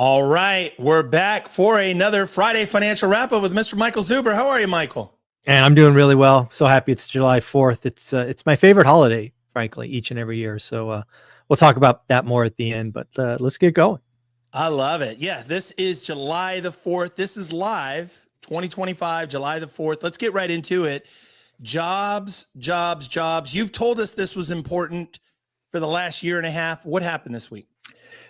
All right, we're back for another Friday financial wrap-up with Mr. Michael Zuber. How are you, Michael? And I'm doing really well. So happy it's July 4th. It's my favorite holiday, frankly, each and every year. So we'll talk about that more at the end, but let's get going. I love it. Yeah, this is July the 4th. This is live, 2025, July the 4th. Let's get right into it. Jobs. You've told us this was important for the last year and a half. What happened this week?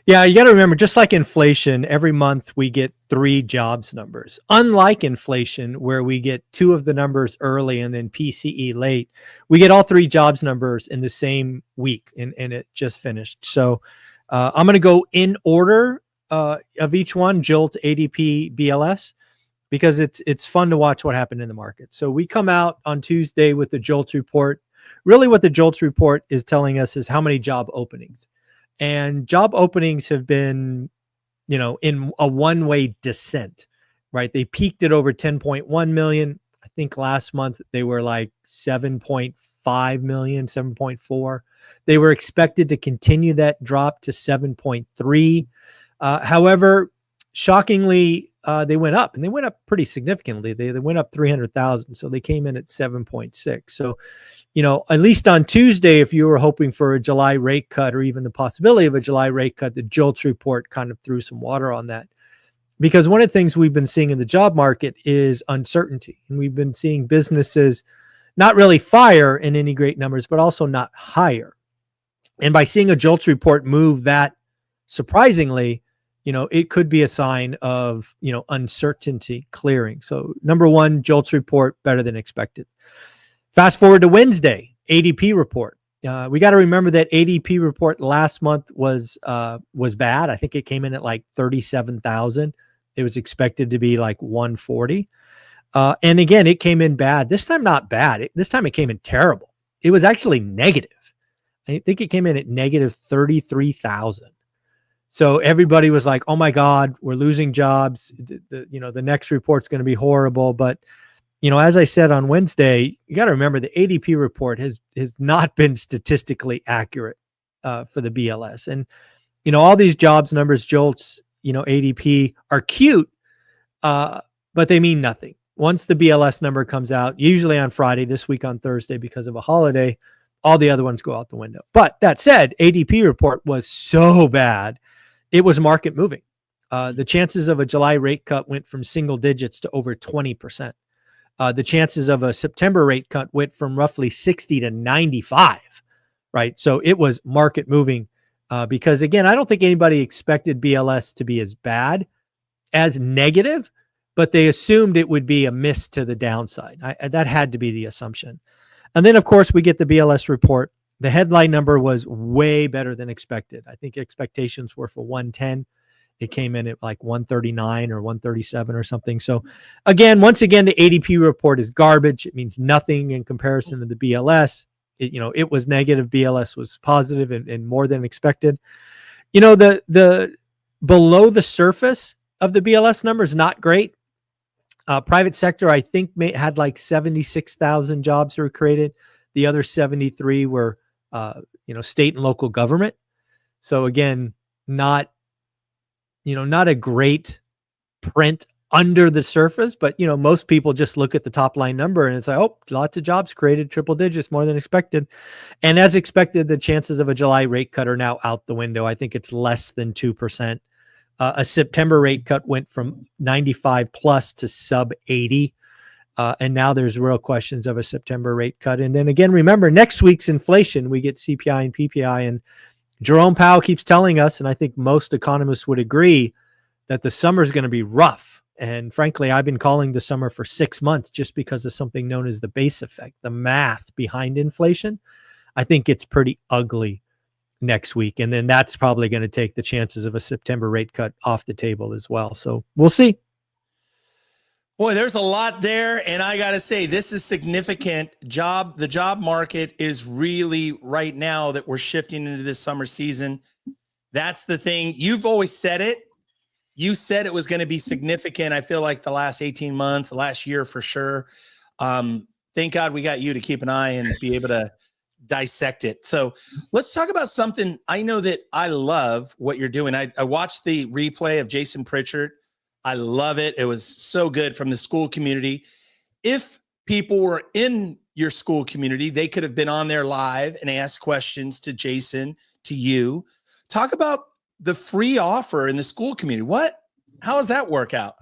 Yeah, you got to remember, just like inflation, every month we get 3 jobs numbers. Unlike inflation, where we get 2 of the numbers early and then PCE late, we get all 3 jobs numbers in the same week, and it just finished. So I'm going to go in order of each one: JOLT, ADP, BLS, because it's fun to watch what happened in the market. So we come out on Tuesday with the JOLT report. Really, what the JOLT report is telling us is how many job openings. And job openings have been, in a one-way descent, right? They peaked at over 10.1 million. I think last month they were like 7.5 million, 7.4. They were expected to continue that drop to 7.3. However, shockingly, they went up, and they went up pretty significantly. They went up 300,000. So they came in at 7.6. So, at least on Tuesday, if you were hoping for a July rate cut or even the possibility of a July rate cut, the JOLTS report kind of threw some water on that. Because one of the things we've been seeing in the job market is uncertainty. And we've been seeing businesses not really fire in any great numbers, but also not hire. And by seeing a JOLTS report move that surprisingly, it could be a sign of, uncertainty clearing. So number one, JOLTS report better than expected. Fast forward to Wednesday, ADP report. We got to remember that ADP report last month was bad. I think it came in at like 37,000. It was expected to be like 140. And again, it came in bad. This time, not bad. This time it came in terrible. It was actually negative. I think it came in at negative 33,000. So everybody was like, oh my God, we're losing jobs. The next report's going to be horrible. But, as I said on Wednesday, you got to remember the ADP report has not been statistically accurate for the BLS. And, all these jobs numbers, JOLTS, ADP are cute, but they mean nothing. Once the BLS number comes out, usually on Friday, this week on Thursday because of a holiday, all the other ones go out the window. But that said, ADP report was so bad, it was market moving. The chances of a July rate cut went from single digits to over 20%. The chances of a September rate cut went from roughly 60 to 95, right? So it was market moving because, again, I don't think anybody expected BLS to be as bad as negative, but they assumed it would be a miss to the downside. That had to be the assumption. And then, of course, we get the BLS report. The headline number was way better than expected. I think expectations were for 110. It came in at like 139 or 137 or something. So once again, the ADP report is garbage. It means nothing in comparison to the BLS. It was negative. BLS was positive and more than expected. The below the surface of the BLS number is not great. Private sector, I think, had like 76,000 jobs were created. The other 73 were, state and local government. So again, not a great print under the surface, but, most people just look at the top line number and it's like, oh, lots of jobs created, triple digits, more than expected. And as expected, the chances of a July rate cut are now out the window. I think it's less than 2%. A September rate cut went from 95 plus to sub 80. And now there's real questions of a September rate cut. And then again, remember, next week's inflation, we get CPI and PPI. And Jerome Powell keeps telling us, and I think most economists would agree, that the summer is going to be rough. And frankly, I've been calling the summer for 6 months just because of something known as the base effect, the math behind inflation. I think it's pretty ugly next week. And then that's probably going to take the chances of a September rate cut off the table as well. So we'll see. Boy, there's a lot there. And I got to say, this is significant. The job market is really right now that we're shifting into this summer season. That's the thing. You've always said it. You said it was going to be significant. I feel like the last 18 months, the last year for sure. Thank God we got you to keep an eye and be able to dissect it. So let's talk about something. I know that I love what you're doing. I watched the replay of Jason Pritchard. I love it. It was so good from the school community. If people were in your school community, they could have been on there live and asked questions to Jason, to you. Talk about the free offer in the school community. How does that work out?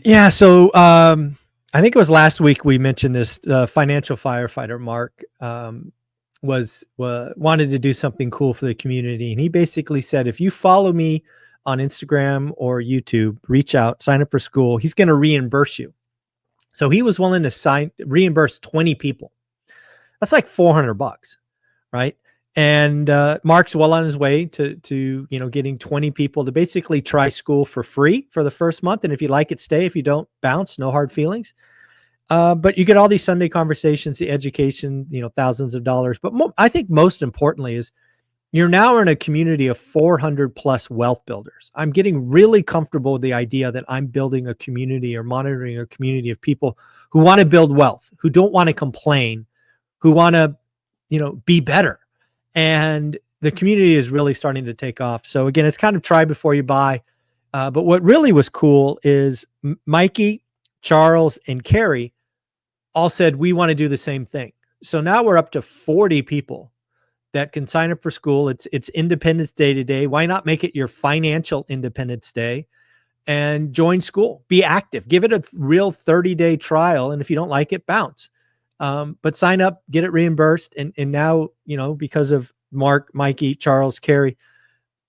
Yeah. So I think it was last week we mentioned this. Financial firefighter Mark wanted to do something cool for the community, and he basically said, if you follow me on Instagram or YouTube, reach out, sign up for school, he's going to reimburse you. So he was willing to reimburse 20 people. That's like $400, right? And Mark's well on his way to getting 20 people to basically try school for free for the first month. And if you like it, stay. If you don't, bounce. No hard feelings. But you get all these Sunday conversations, the education, thousands of dollars. But I think most importantly is you're now in a community of 400 plus wealth builders. I'm getting really comfortable with the idea that I'm building a community or monitoring a community of people who want to build wealth, who don't want to complain, who want to, be better. And the community is really starting to take off. So again, it's kind of try before you buy. But what really was cool is Mikey, Charles, and Carrie all said, we want to do the same thing. So now we're up to 40 people that can sign up for school. It's Independence Day today. Why not make it your financial Independence Day and join school? Be active. Give it a real 30-day trial. And if you don't like it, bounce. But sign up, get it reimbursed. And now, because of Mark, Mikey, Charles, Carrie,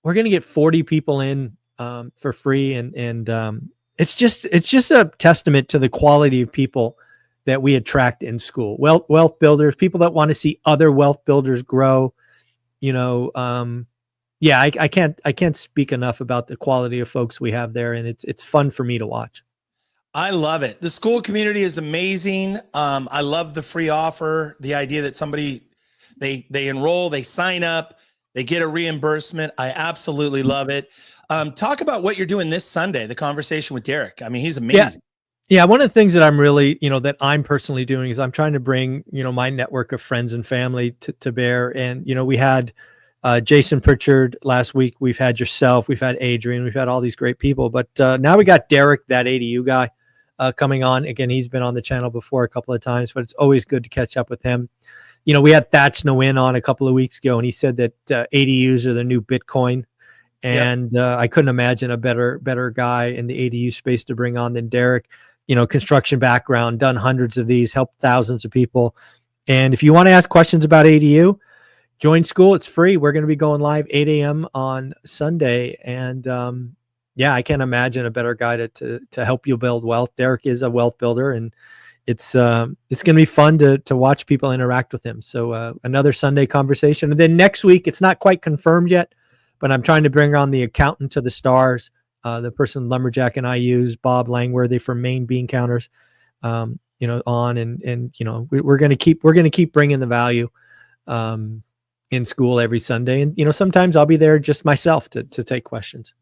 we're going to get 40 people in for free. And it's just a testament to the quality of people that we attract in school. Wealth builders, people that want to see other wealth builders grow. I can't speak enough about the quality of folks we have there, and it's fun for me to watch. I love it. The school community is amazing. I love the free offer, the idea that somebody they enroll, they sign up, they get a reimbursement. I absolutely love it. Talk about what you're doing this Sunday, the conversation with Derek. I mean, he's amazing. Yeah, one of the things that I'm really, that I'm personally doing is I'm trying to bring, my network of friends and family to bear. And, we had Jason Pritchard last week. We've had yourself. We've had Adrian. We've had all these great people. But now we got Derek, that ADU guy, coming on. Again, he's been on the channel before a couple of times, but it's always good to catch up with him. We had Thatch Nguyen on a couple of weeks ago, and he said that ADUs are the new Bitcoin. And I couldn't imagine a better guy in the ADU space to bring on than Derek. Construction background, done hundreds of these, helped thousands of people. And if you want to ask questions about ADU, join school. It's free. We're going to be going live 8 a.m. on Sunday. And I can't imagine a better guy to help you build wealth. Derek is a wealth builder, and it's going to be fun to watch people interact with him. So another Sunday conversation. And then next week, it's not quite confirmed yet, but I'm trying to bring on the accountant to the stars. The person Lumberjack and I use, Bob Langworthy from Maine Bean Counters, on and we're going to keep bringing the value in school every Sunday. And, sometimes I'll be there just myself to take questions.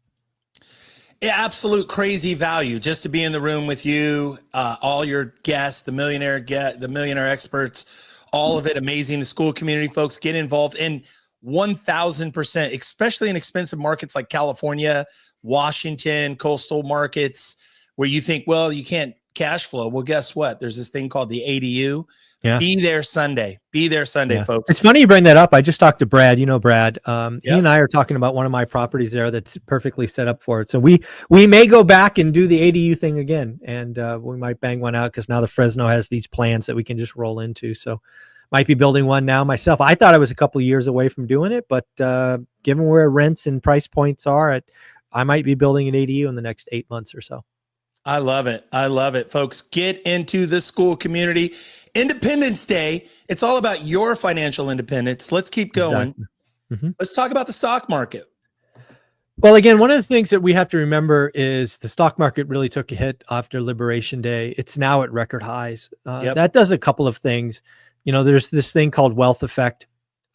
Yeah, absolute crazy value just to be in the room with you, all your guests, the millionaire experts, all of it amazing. The school community folks get involved in 1,000%, especially in expensive markets like California, Washington, coastal markets where you think, well, you can't cash flow. Well, guess what? There's this thing called the ADU. Yeah. Be there Sunday, folks. It's funny you bring that up. I just talked to Brad. Brad. He and I are talking about one of my properties there that's perfectly set up for it. So we may go back and do the ADU thing again, and we might bang one out because now the Fresno has these plans that we can just roll into. So might be building one now myself. I thought I was a couple of years away from doing it, but given where rents and price points are, I might be building an ADU in the next 8 months or so. I love it. Folks, get into the school community. Independence Day. It's all about your financial independence. Let's keep going. Exactly. Mm-hmm. Let's talk about the stock market. Well, again, one of the things that we have to remember is the stock market really took a hit after Liberation Day. It's now at record highs. That does a couple of things. There's this thing called wealth effect,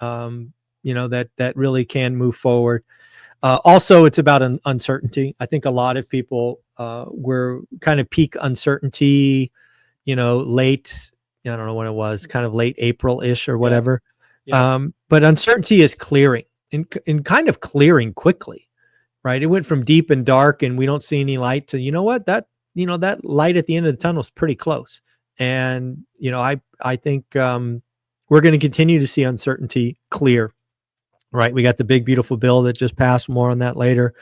that really can move forward. Also, it's about an uncertainty. I think a lot of people were kind of peak uncertainty, late, I don't know when it was, kind of late April-ish or whatever. Yeah. But uncertainty is clearing and kind of clearing quickly, right? It went from deep and dark and we don't see any light to, you know what, that light at the end of the tunnel is pretty close. And, I think we're going to continue to see uncertainty clear, right? We got the big, beautiful bill that just passed. More on that later.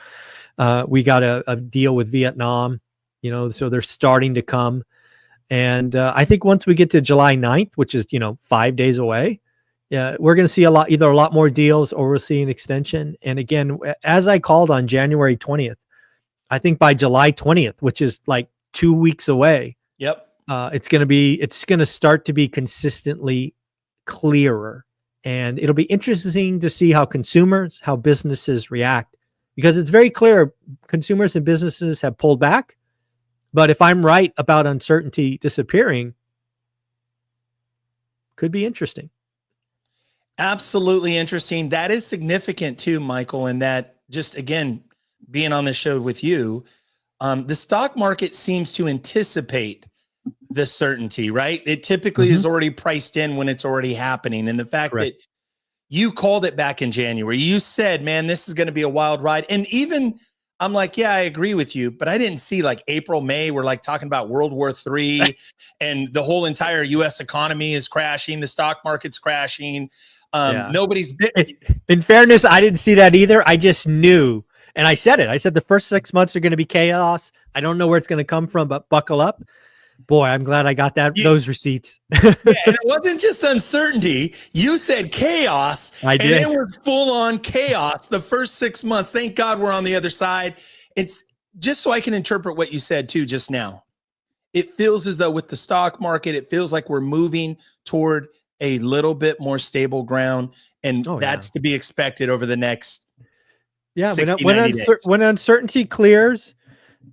We got a deal with Vietnam, so they're starting to come. And I think once we get to July 9th, which is, 5 days away, we're going to see either a lot more deals or we'll see an extension. And again, as I called on January 20th, I think by July 20th, which is like 2 weeks away, Yep. it's going to start to be consistently clearer. And it'll be interesting to see how businesses react, because it's very clear consumers and businesses have pulled back. But if I'm right about uncertainty disappearing, could be interesting. Absolutely interesting. That is significant too, Michael. And that, just again, being on this show with you, the stock market seems to anticipate the certainty, right? It typically is already priced in when it's already happening. And the fact that you called it back in January, you said, man, this is going to be a wild ride. And even I'm like, yeah, I agree with you, but I didn't see like April, May, we're like talking about World War III and the whole entire US economy is crashing. The stock market's crashing. Nobody's. In fairness, I didn't see that either. I just knew. And I said it. I said the first 6 months are going to be chaos. I don't know where it's going to come from, but buckle up. Boy, I'm glad I got those receipts. Yeah, and it wasn't just uncertainty. You said chaos. I did. And it was full on chaos the first 6 months. Thank God we're on the other side. It's just so I can interpret what you said too just now. It feels as though with the stock market, it feels like we're moving toward a little bit more stable ground. And that's to be expected over the next 60, when uncertainty clears.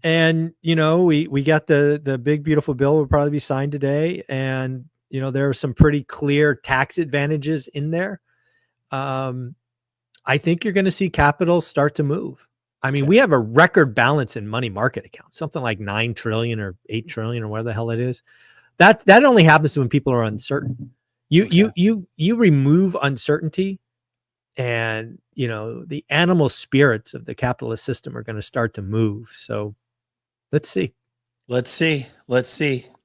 And, we got the big, beautiful bill will probably be signed today. And, there are some pretty clear tax advantages in there. I think you're going to see capital start to move. I mean, we have a record balance in money market accounts, something like 9 trillion or 8 trillion or whatever the hell it is. That only happens when people are uncertain. You remove uncertainty, and, the animal spirits of the capitalist system are going to start to move. So let's see.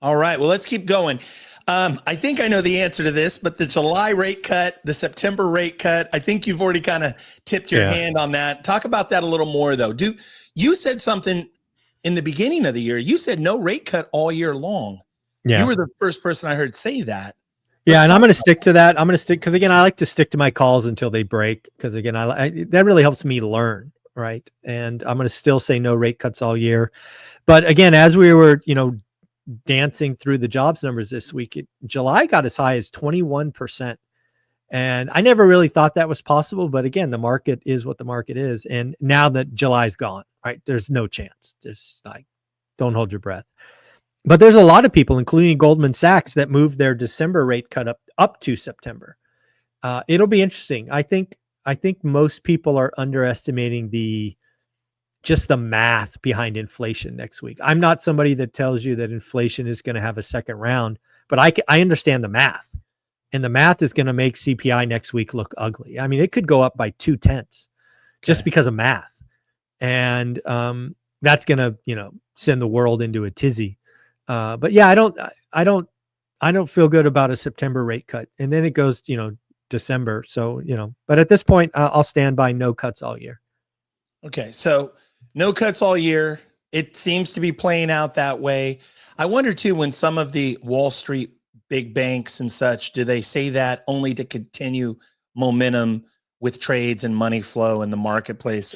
All right. Well, let's keep going. I think I know the answer to this, but the July rate cut, the September rate cut, I think you've already kind of tipped your hand on that. Talk about that a little more, though. You said something in the beginning of the year. You said no rate cut all year long. Yeah. You were the first person I heard say that. Yeah, and I'm going to stick to that. Because again, I like to stick to my calls until they break. Because again, that really helps me learn, right? And I'm going to still say no rate cuts all year. But again, as we were, dancing through the jobs numbers this week, July got as high as 21%. And I never really thought that was possible. But again, the market is what the market is. And now that July's gone, right, there's no chance. There's don't hold your breath. But there's a lot of people, including Goldman Sachs, that moved their December rate cut up to September. It'll be interesting. I think most people are underestimating just the math behind inflation next week. I'm not somebody that tells you that inflation is going to have a second round, but I understand the math, and the math is going to make CPI next week look ugly. I mean, it could go up by 0.2 just because of math, and that's going to send the world into a tizzy. But yeah, I don't feel good about a September rate cut, and then it goes December. So but at this point, I'll stand by no cuts all year. Okay, so no cuts all year. It seems to be playing out that way. I wonder too, when some of the Wall Street big banks and such, do they say that only to continue momentum with trades and money flow in the marketplace?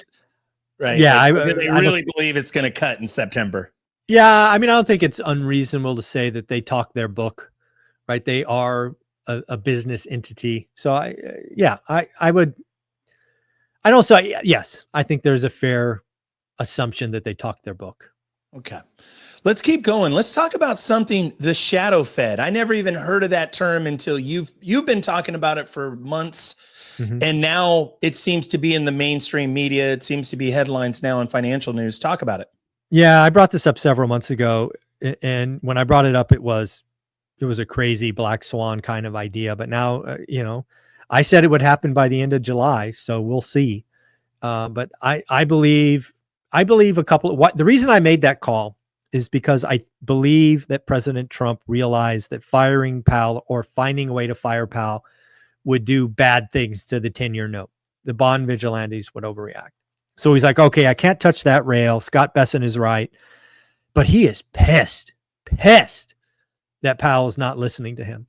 Right? Yeah, do they really believe it's going to cut in September? Yeah, I mean, I don't think it's unreasonable to say that they talk their book, right? They are a business entity. So I don't say yes. I think there's a fair assumption that they talk their book. Okay. Let's keep going. Let's talk about something, the shadow Fed. I never even heard of that term until you've been talking about it for months. Mm-hmm. And now it seems to be in the mainstream media. It seems to be headlines now in financial news. Talk about it. Yeah, I brought this up several months ago. And when I brought it up, it was a crazy black swan kind of idea. But now, I said it would happen by the end of July, so we'll see. But I believe the reason I made that call is because I believe that President Trump realized that firing Powell or finding a way to fire Powell would do bad things to the 10-year note. The bond vigilantes would overreact. So he's like, okay, I can't touch that rail. Scott Bessent is right. But he is pissed that Powell's not listening to him.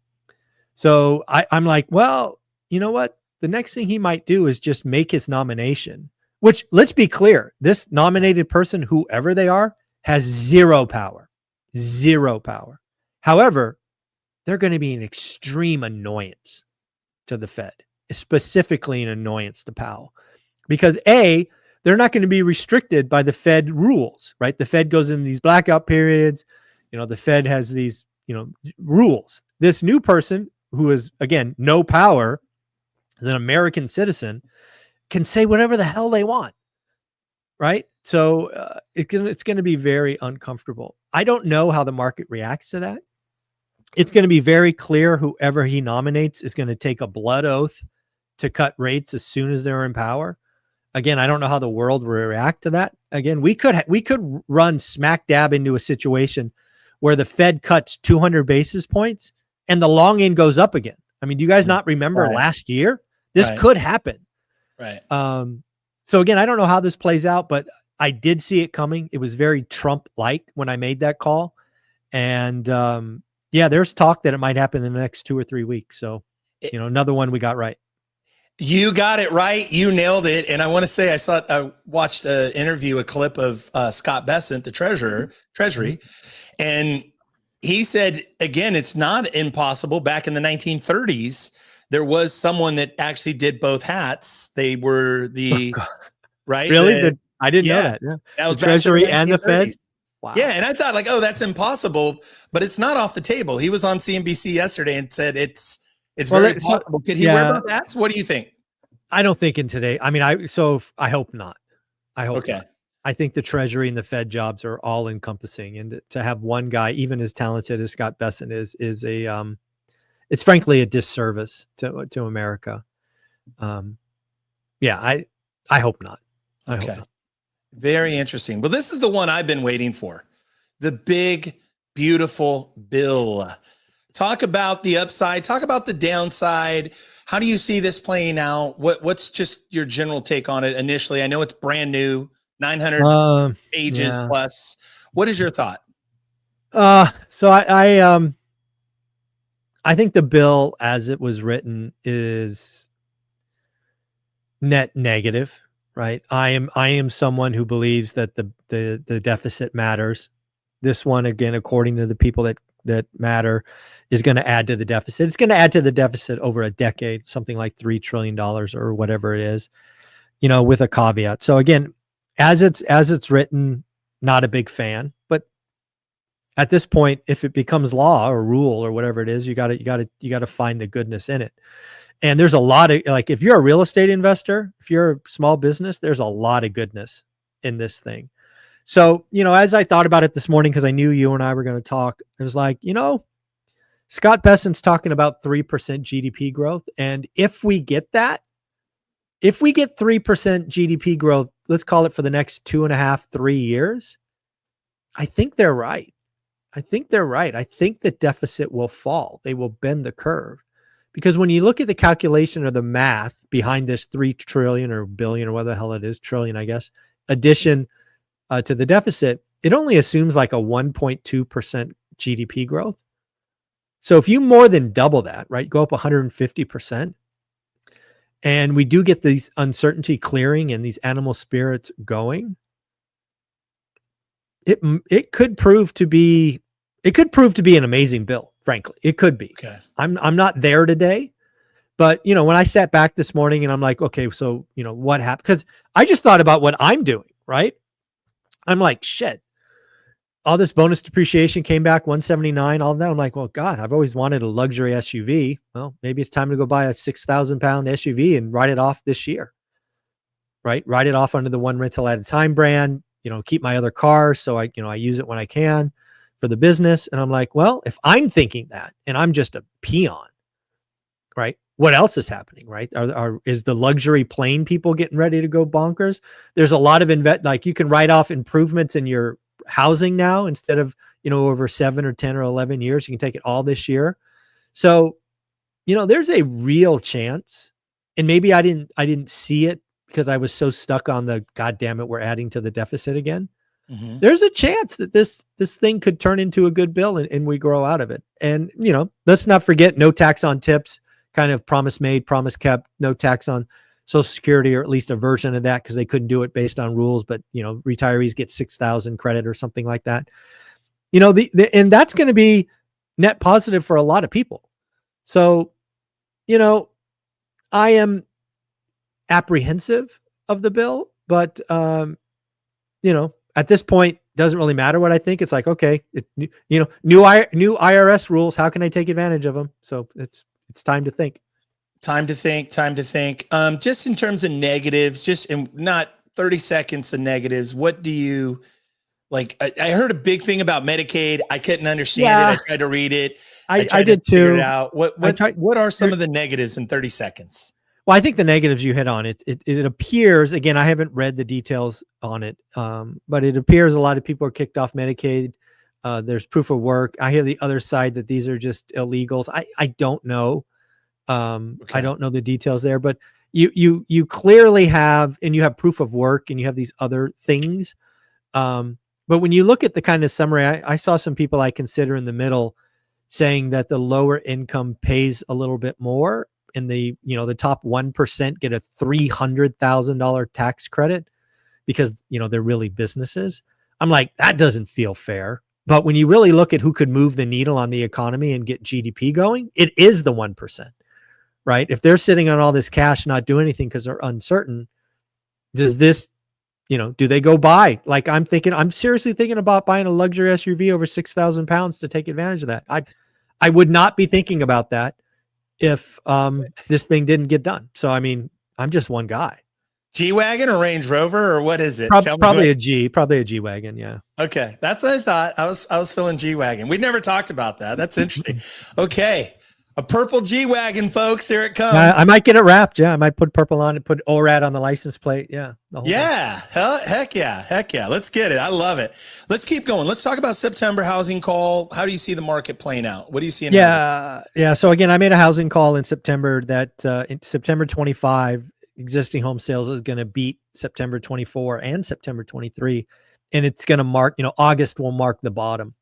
So I'm like, well, you know what? The next thing he might do is just make his nomination, which, let's be clear, this nominated person, whoever they are, has zero power. Zero power. However, they're going to be an extreme annoyance to the Fed, specifically an annoyance to Powell. Because A, they're not going to be restricted by the Fed rules, right? The Fed goes in these blackout periods. The Fed has these, rules. This new person who is, again, no power, is an American citizen, can say whatever the hell they want, right? So it's going to be very uncomfortable. I don't know how the market reacts to that. It's going to be very clear whoever he nominates is going to take a blood oath to cut rates as soon as they're in power. Again, I don't know how the world will react to that. Again, we could run smack dab into a situation where the Fed cuts 200 basis points and the long end goes up again. I mean, do you guys not remember last year? This could happen. Right. So again, I don't know how this plays out, but I did see it coming. It was very Trump-like when I made that call. And there's talk that it might happen in the next 2 or 3 weeks. So, another one we got right. You got it right. You nailed it. And I want to say, I watched an interview, a clip of Scott Bessent, the Treasury, and he said, again, it's not impossible. Back in the 1930s, there was someone that actually did both hats. They were right. Really? I didn't know that. Yeah. That was the Treasury and the Fed. Wow. Yeah. And I thought like, oh, that's impossible, but it's not off the table. He was on CNBC yesterday and said it's very possible. Could he wear both hats? What do you think? I don't think in today. I mean, I hope not. I hope okay. Not. I think the Treasury and the Fed jobs are all encompassing, and to have one guy, even as talented as Scott Bessent is it's frankly a disservice to America. I hope not. I hope not. Very interesting. Well, this is the one I've been waiting for. The big, beautiful bill. Talk about the upside. Talk about the downside. How do you see this playing out? What's just your general take on it initially? I know it's brand new, 900 pages plus. What is your thought? So I think the bill as it was written is net negative, right? I am someone who believes that the deficit matters. This one, again, according to the people that matter, is going to add to the deficit. It's going to add to the deficit over a decade, something like $3 trillion or whatever it is, with a caveat. So again, as it's written, not a big fan, but at this point, if it becomes law or rule or whatever it is, you got to find the goodness in it. And there's a lot of, like, if you're a real estate investor, if you're a small business, there's a lot of goodness in this thing. So, as I thought about it this morning, because I knew you and I were going to talk, it was like, Scott Bessent's talking about 3% GDP growth. And if we get 3% GDP growth, let's call it for the next 2.5, 3 years, I think they're right. I think the deficit will fall. They will bend the curve. Because when you look at the calculation or the math behind this 3 trillion or billion or whatever the hell it is, trillion, I guess, addition to the deficit, it only assumes like a 1.2% GDP growth. So if you more than double that, right, go up 150%, and we do get these uncertainty clearing and these animal spirits going, it could prove to be an amazing bill. Frankly, it could be. Okay. I'm not there today, but when I sat back this morning and I'm like, okay, so what happened? Because I just thought about what I'm doing, right? I'm like, shit. All this bonus depreciation came back 179, all of that. I'm like, well, God, I've always wanted a luxury SUV. Well, maybe it's time to go buy a 6,000 pound SUV and write it off this year, right? Write it off under the one rental at a time brand, keep my other cars. So I use it when I can for the business. And I'm like, well, if I'm thinking that and I'm just a peon, right? what else is happening, right? Is the luxury plane people getting ready to go bonkers? There's a lot of like you can write off improvements in your housing now instead of, over 7 or 10 or 11 years. You can take it all this year. So, there's a real chance, and maybe I didn't see it because I was so stuck on the, God damn it, we're adding to the deficit again. Mm-hmm. There's a chance that this thing could turn into a good bill and we grow out of it. And, let's not forget no tax on tips, kind of promise made, promise kept, no tax on Social Security, or at least a version of that because they couldn't do it based on rules. But, retirees get 6,000 credit or something like that. And that's going to be net positive for a lot of people. So, I am apprehensive of the bill, but, at this point, doesn't really matter what I think. It's like, okay, new IRS rules. How can I take advantage of them? So it's time to think. Time to think. Just in terms of negatives, just in not 30 seconds of negatives. What do you like? I heard a big thing about Medicaid. I couldn't understand it. I tried to read it. I did too. Figure it out. What are some of the negatives in 30 seconds? Well, I think the negatives you hit on it appears, again, I haven't read the details on it. But it appears a lot of people are kicked off Medicaid. There's proof of work. I hear the other side that these are just illegals. I don't know. Okay. I don't know the details there, but you clearly have, and you have proof of work and you have these other things. But when you look at the kind of summary, I saw some people I consider in the middle saying that the lower income pays a little bit more, and the top 1% get a $300,000 tax credit because, they're really businesses. I'm like, that doesn't feel fair. But when you really look at who could move the needle on the economy and get GDP going, it is the 1%, right? If they're sitting on all this cash, not doing anything because they're uncertain, does this, do they go buy? Like I'm seriously thinking about buying a luxury SUV over 6,000 pounds to take advantage of that. I would not be thinking about that if this thing didn't get done. So, I mean, I'm just one guy. G Wagon or Range Rover, or what is it? Probably a G Wagon. Yeah. Okay. That's what I thought. I was feeling G Wagon. We've never talked about that. That's interesting. Okay. A purple G Wagon, folks. Here it comes. I might get it wrapped. Yeah. I might put purple on it, put ORaaT on the license plate. Yeah. Yeah. Heck yeah. Heck yeah. Let's get it. I love it. Let's keep going. Let's talk about September housing call. How do you see the market playing out? What do you see in housing? Yeah. So again, I made a housing call in September that in September 25, existing home sales is going to beat September 24 and September 23. And it's going to mark, August will mark the bottom.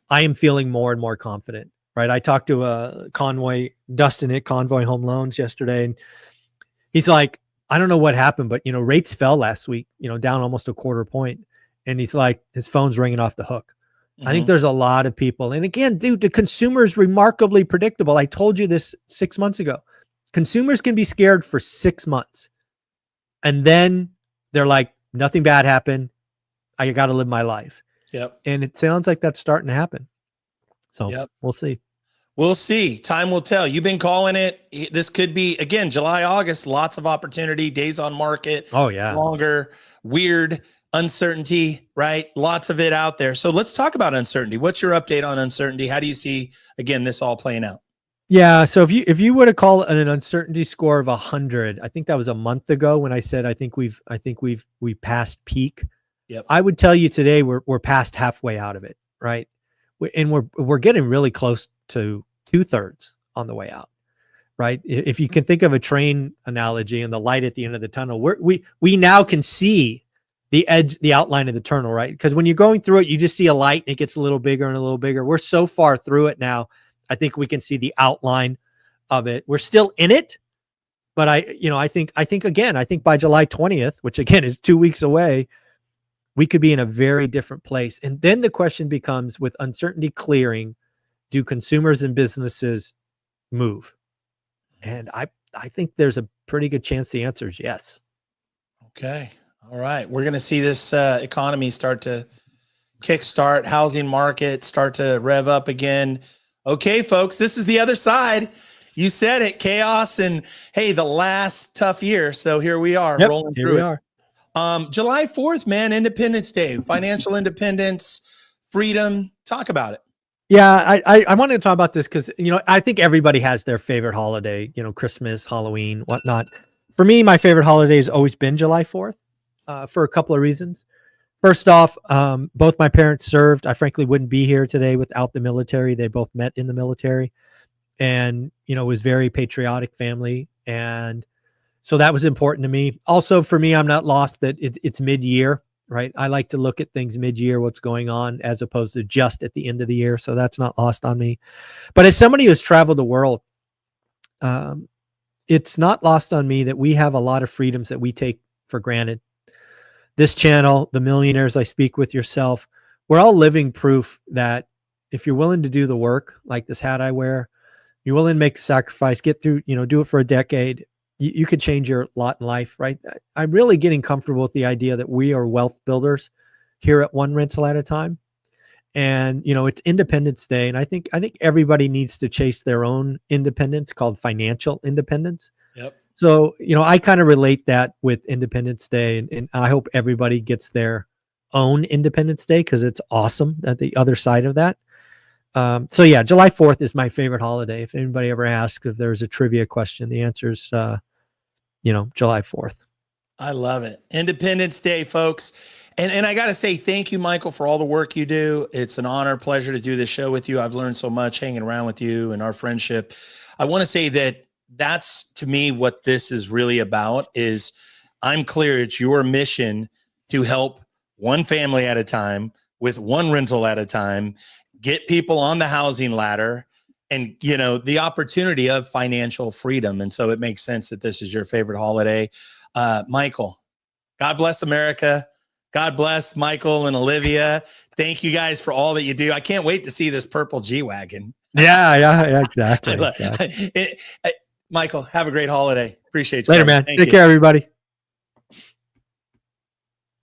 I am feeling more and more confident, right? I talked to Dustin at Convoy Home Loans yesterday, and he's like, I don't know what happened, but rates fell last week, down almost a quarter point. And he's like, his phone's ringing off the hook. Mm-hmm. I think there's a lot of people. And again, dude, the consumer is remarkably predictable. I told you this 6 months ago. Consumers can be scared for 6 months. And then they're like, nothing bad happened. I got to live my life. Yep. And it sounds like that's starting to happen. So We'll see. We'll see. Time will tell. You've been calling it. This could be, again, July, August, lots of opportunity, days on market. Oh, yeah. Longer, weird, uncertainty, right? Lots of it out there. So let's talk about uncertainty. What's your update on uncertainty? How do you see, again, this all playing out? Yeah. So if you were to call an uncertainty score of 100, I think that was a month ago when I said, I think we've passed peak. Yep. I would tell you today, we're past halfway out of it. Right. And we're getting really close to 2/3 on the way out. Right. If you can think of a train analogy and the light at the end of the tunnel, we now can see the edge, the outline of the tunnel, right? Because when you're going through it, you just see a light and it gets a little bigger and a little bigger. We're so far through it now. I think we can see the outline of it. We're still in it, but I think by July 20th, which again is 2 weeks away, we could be in a very different place. And then the question becomes, with uncertainty clearing, do consumers and businesses move? And I think there's a pretty good chance the answer is yes. Okay. All right. We're going to see this economy start to kickstart, housing market start to rev up again. Okay, folks, this is the other side. You said it, chaos, and hey, the last tough year. So here we are, rolling through it. July 4th, man, Independence Day, financial independence, freedom. Talk about it. Yeah, I wanted to talk about this because, I think everybody has their favorite holiday, Christmas, Halloween, whatnot. For me, my favorite holiday has always been July 4th for a couple of reasons. First off, both my parents served. I frankly wouldn't be here today without the military. They both met in the military, and, it was very patriotic family. And so that was important to me. Also, for me, I'm not lost that it's mid-year. Right. I like to look at things mid-year, what's going on, as opposed to just at the end of the year. So that's not lost on me. But as somebody who's traveled the world, it's not lost on me that we have a lot of freedoms that we take for granted. This channel, the millionaires I speak with, yourself, we're all living proof that if you're willing to do the work, like this hat I wear, you're willing to make a sacrifice, get through, do it for a decade, you could change your lot in life, right? I'm really getting comfortable with the idea that we are wealth builders here at One Rental at a Time. And, it's Independence Day. And I think everybody needs to chase their own independence, called financial independence. Yep. So, I kind of relate that with Independence Day, and I hope everybody gets their own Independence Day, because it's awesome at the other side of that. So yeah, July 4th is my favorite holiday. If anybody ever asks if there's a trivia question, the answer is, July 4th. I love it. Independence Day, folks. And I got to say, thank you, Michael, for all the work you do. It's an honor, pleasure to do this show with you. I've learned so much hanging around with you and our friendship. I want to say that that's, to me, what this is really about. Is I'm clear it's your mission to help one family at a time with one rental at a time, get people on the housing ladder, and, the opportunity of financial freedom. And so it makes sense that this is your favorite holiday. Michael, God bless America. God bless Michael and Olivia. Thank you guys for all that you do. I can't wait to see this purple G Wagon. Yeah, exactly. Michael, have a great holiday. Appreciate you. Later, man. Thank Take you. care, everybody.